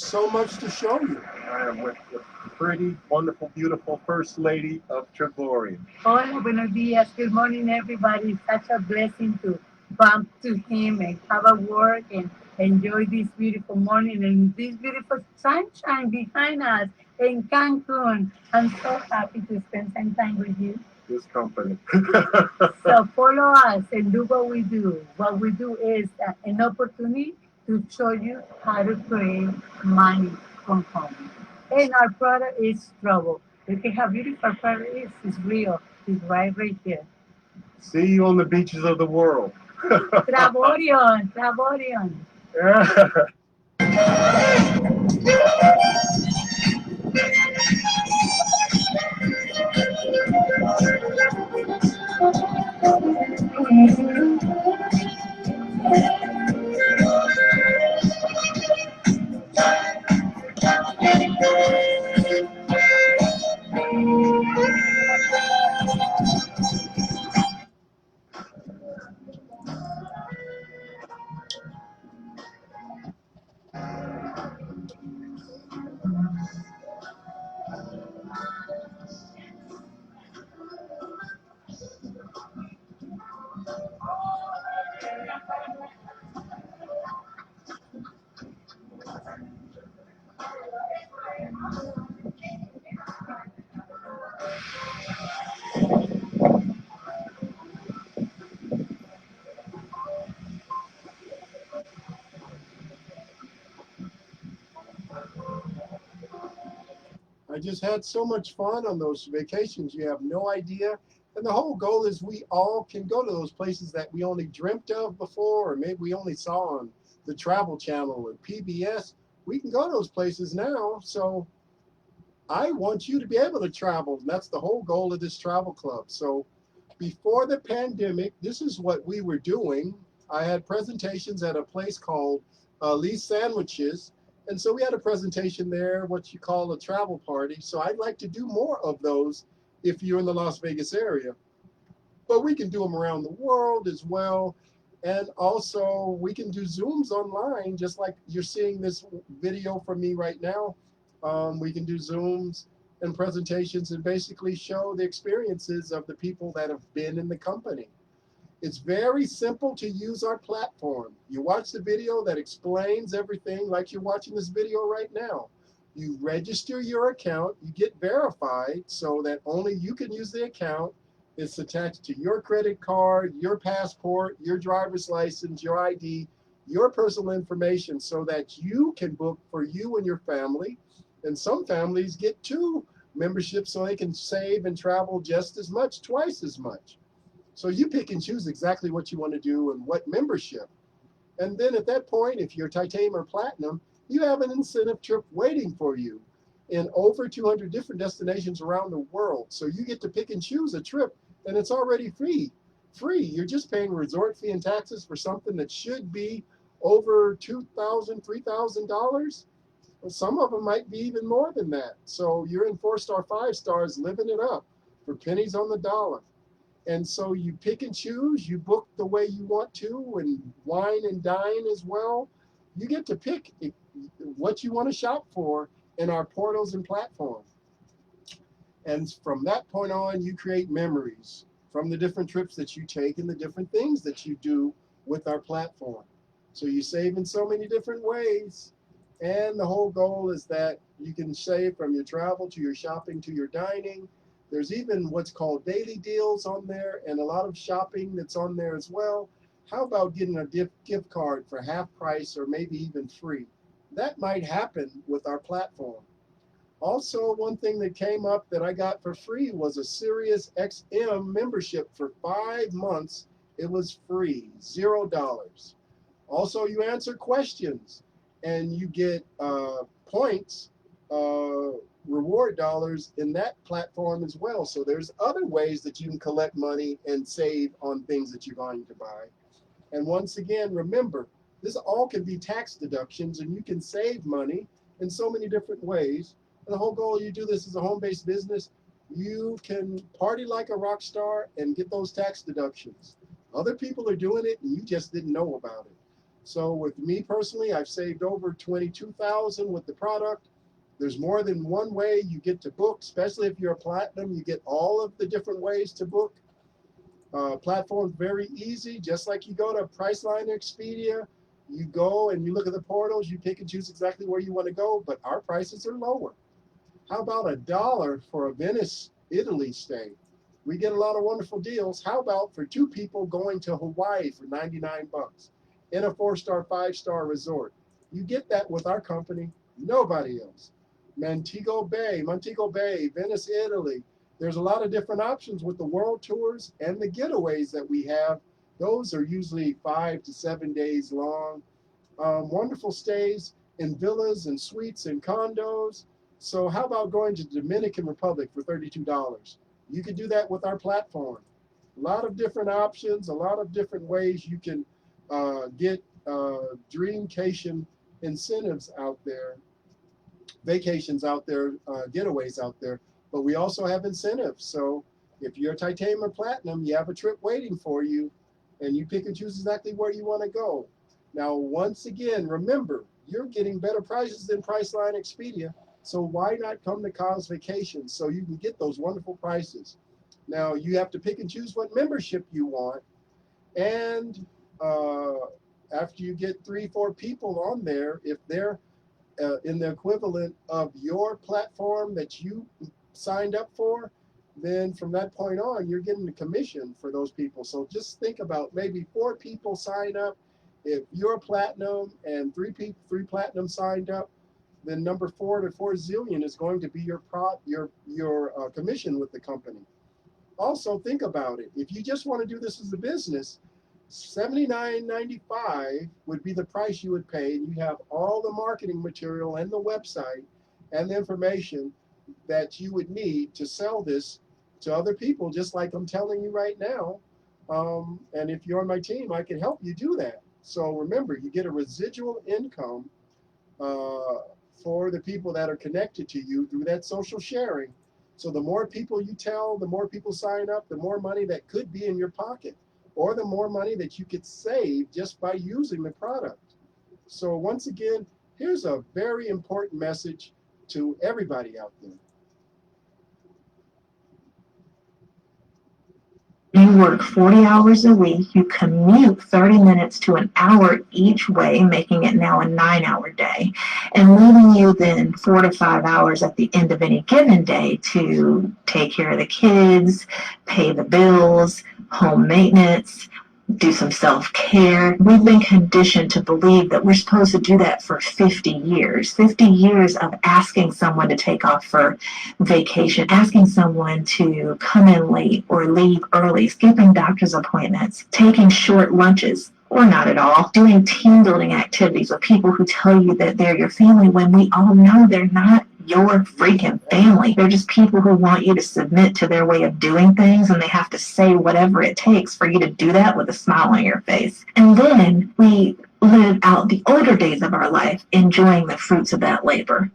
so much to show you. I am with the pretty, wonderful, beautiful First Lady of Travorium. Hola, buenos días. Good morning, everybody. It's such a blessing to bump to him and have a word and enjoy this beautiful morning and this beautiful sunshine behind us in Cancun. I'm so happy to spend some time with you. This company. So follow us and do what we do. What we do is an opportunity to show you how to create money from home. And our product is Trouble. Look at how beautiful our product is. It's real. It's right here. See you on the beaches of the world. Travorium, Travorium. I just had so much fun on those vacations. You have no idea. And the whole goal is we all can go to those places that we only dreamt of before, or maybe we only saw on the Travel Channel or PBS. We can go to those places now. So I want you to be able to travel. And that's the whole goal of this travel club. So before the pandemic, this is what we were doing. I had presentations at a place called Lee's Sandwiches. And so we had a presentation there, what you call a travel party. So I'd like to do more of those if you're in the Las Vegas area. But we can do them around the world as well. And also we can do Zooms online, just like you're seeing this video from me right now. We can do Zooms and presentations and basically show the experiences of the people that have been in the company. It's very simple to use our platform. You watch the video that explains everything like you're watching this video right now. You register your account, you get verified so that only you can use the account. It's attached to your credit card, your passport, your driver's license, your ID, your personal information so that you can book for you and your family. And some families get 2 memberships so they can save and travel just as much, twice as much. So you pick and choose exactly what you want to do and what membership. And then at that point, if you're titanium or platinum, you have an incentive trip waiting for you in over 200 different destinations around the world. So you get to pick and choose a trip, and it's already free. You're just paying resort fee and taxes for something that should be over $2,000, $3,000. Well, some of them might be even more than that. So you're in 4-star, 5 stars, living it up for pennies on the dollar. And so you pick and choose, you book the way you want to, and wine and dine as well. You get to pick what you want to shop for in our portals and platform. And from that point on, you create memories from the different trips that you take and the different things that you do with our platform. So you save in so many different ways. And the whole goal is that you can save from your travel to your shopping to your dining. There's even what's called daily deals on there and a lot of shopping that's on there as well. How about getting a gift card for half price or maybe even free? That might happen with our platform. Also, one thing that came up that I got for free was a Sirius XM membership for 5 months. It was free, $0. Also, you answer questions and you get points, reward dollars in that platform as well. So there's other ways that you can collect money and save on things that you're going to buy. And once again, remember, this all can be tax deductions, and you can save money in so many different ways. And the whole goal, you do this as a home-based business, you can party like a rock star and get those tax deductions. Other people are doing it, and you just didn't know about it. So with me personally, I've saved over $22,000 with the product. There's more than one way you get to book, especially if you're a platinum. You get all of the different ways to book. Platform's very easy, just like you go to Priceline or Expedia. You go and you look at the portals, you pick and choose exactly where you want to go, but our prices are lower. How about $1 for a Venice, Italy stay? We get a lot of wonderful deals. How about for 2 people going to Hawaii for 99 bucks in a 4-star, 5-star resort? You get that with our company, nobody else. Montego Bay, Venice, Italy. There's a lot of different options with the world tours and the getaways that we have. Those are usually 5 to 7 days long. Wonderful stays in villas and suites and condos. So how about going to the Dominican Republic for $32? You can do that with our platform. A lot of different options, a lot of different ways you can get dreamcation incentives out there, vacations out there, getaways out there. But we also have incentives. So if you're a titanium or platinum, you have a trip waiting for you, and you pick and choose exactly where you want to go. Now, once again, remember, you're getting better prices than Priceline, Expedia. So why not come to Kyle's Vacations so you can get those wonderful prices? Now, you have to pick and choose what membership you want. And after you get 3-4 people on there, if they're in the equivalent of your platform that you signed up for, then from that point on, you're getting a commission for those people. So just think about maybe 4 people sign up. If you're platinum and 3 platinum signed up, then number 4 to 4 zillion is going to be your commission with the company. Also, think about it. If you just want to do this as a business, $79.95 would be the price you would pay. You have all the marketing material and the website and the information that you would need to sell this to other people, just like I'm telling you right now. And if you're on my team, I can help you do that. So remember, you get a residual income for the people that are connected to you through that social sharing. So the more people you tell, the more people sign up, the more money that could be in your pocket, or the more money that you could save just by using the product. So once again, here's a very important message to everybody out there. You work 40 hours a week, you commute 30 minutes to an hour each way, making it now a 9-hour day, and leaving you then 4 to 5 hours at the end of any given day to take care of the kids, pay the bills, home maintenance, do some self-care. We've been conditioned to believe that we're supposed to do that for 50 years. 50 years of asking someone to take off for vacation, asking someone to come in late or leave early, skipping doctor's appointments, taking short lunches, or not at all, doing team building activities with people who tell you that they're your family when we all know they're not your freaking family. They're just people who want you to submit to their way of doing things, and they have to say whatever it takes for you to do that with a smile on your face. And then we live out the older days of our life enjoying the fruits of that labor.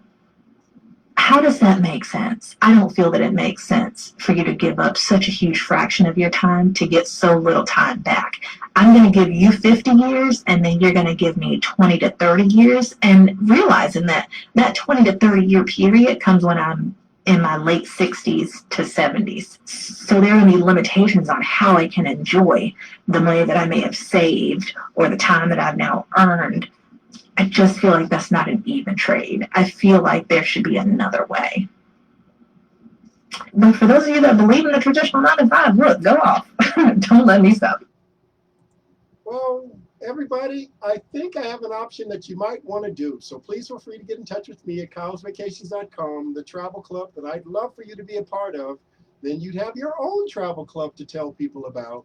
How does that make sense? I don't feel that it makes sense for you to give up such a huge fraction of your time to get so little time back. I'm going to give you 50 years, and then you're going to give me 20 to 30 years, and realizing that 20 to 30 year period comes when I'm in my late 60s to 70s. So there are going to be limitations on how I can enjoy the money that I may have saved or the time that I've now earned. I just feel like that's not an even trade. I feel like there should be another way. But for those of you that believe in the traditional 9 to 5, look, go off. Don't let me stop. Well, everybody, I think I have an option that you might want to do. So please feel free to get in touch with me at kylesvacations.com, the travel club that I'd love for you to be a part of. Then you'd have your own travel club to tell people about.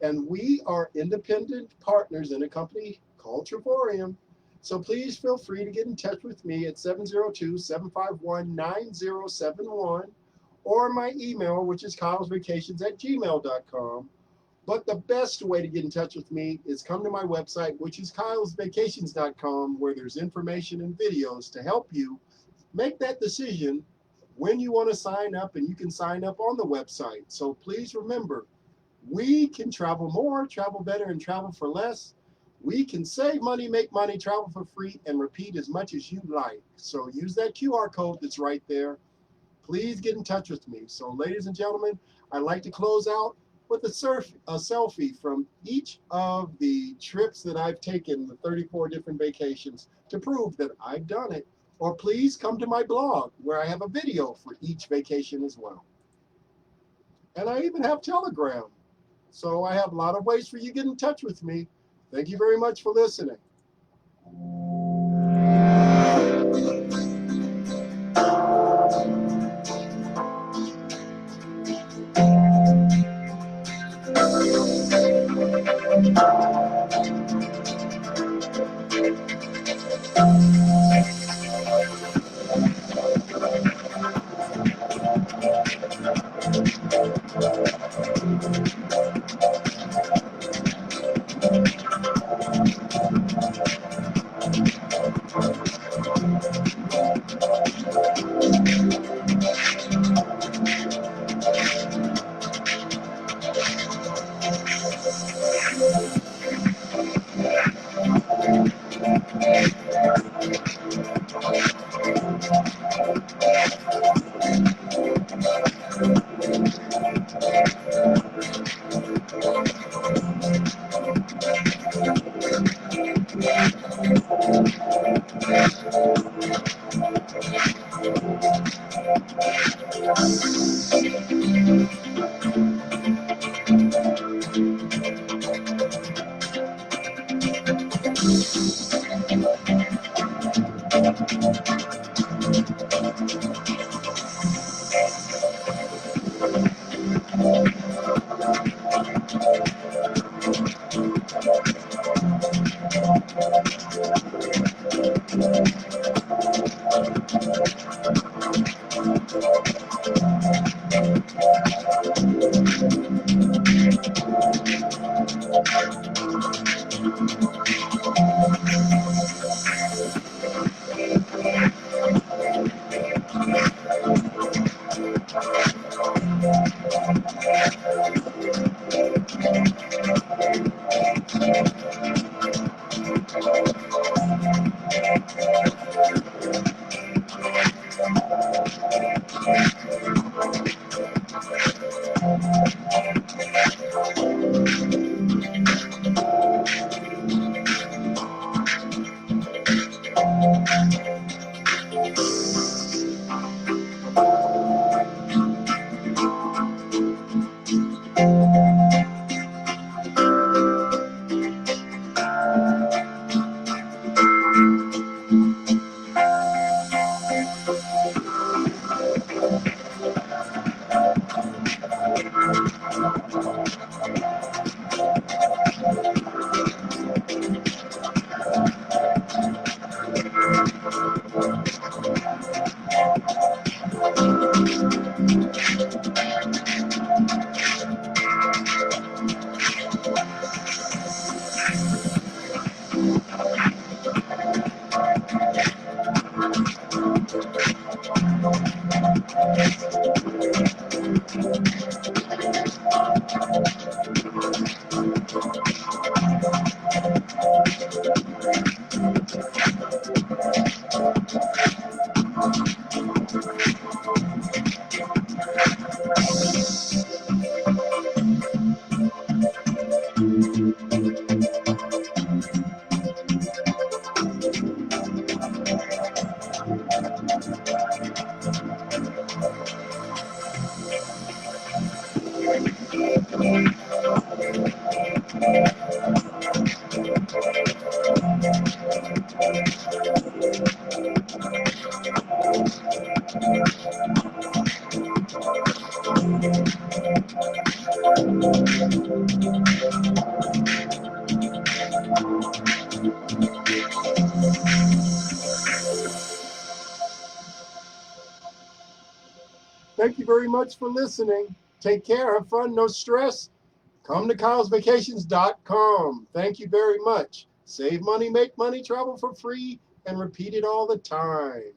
And we are independent partners in a company called Travorium. So please feel free to get in touch with me at 702-751-9071 or my email, which is kylesvacations@gmail.com. But the best way to get in touch with me is come to my website, which is sVacations.com, where there's information and videos to help you make that decision when you want to sign up, and you can sign up on the website. So please remember, we can travel more, travel better, and travel for less. We can save money, make money, travel for free, and repeat as much as you like. So use that QR code that's right there. Please get in touch with me. So ladies and gentlemen, I'd like to close out with a selfie from each of the trips that I've taken, the 34 different vacations, to prove that I've done it. Or please come to my blog where I have a video for each vacation as well. And I even have Telegram. So I have a lot of ways for you to get in touch with me. Thank you very much for listening. Thank you very much for listening. Take care. Have fun. No stress. Come to kylesvacations.com. Thank you very much. Save money, make money, travel for free, and repeat it all the time.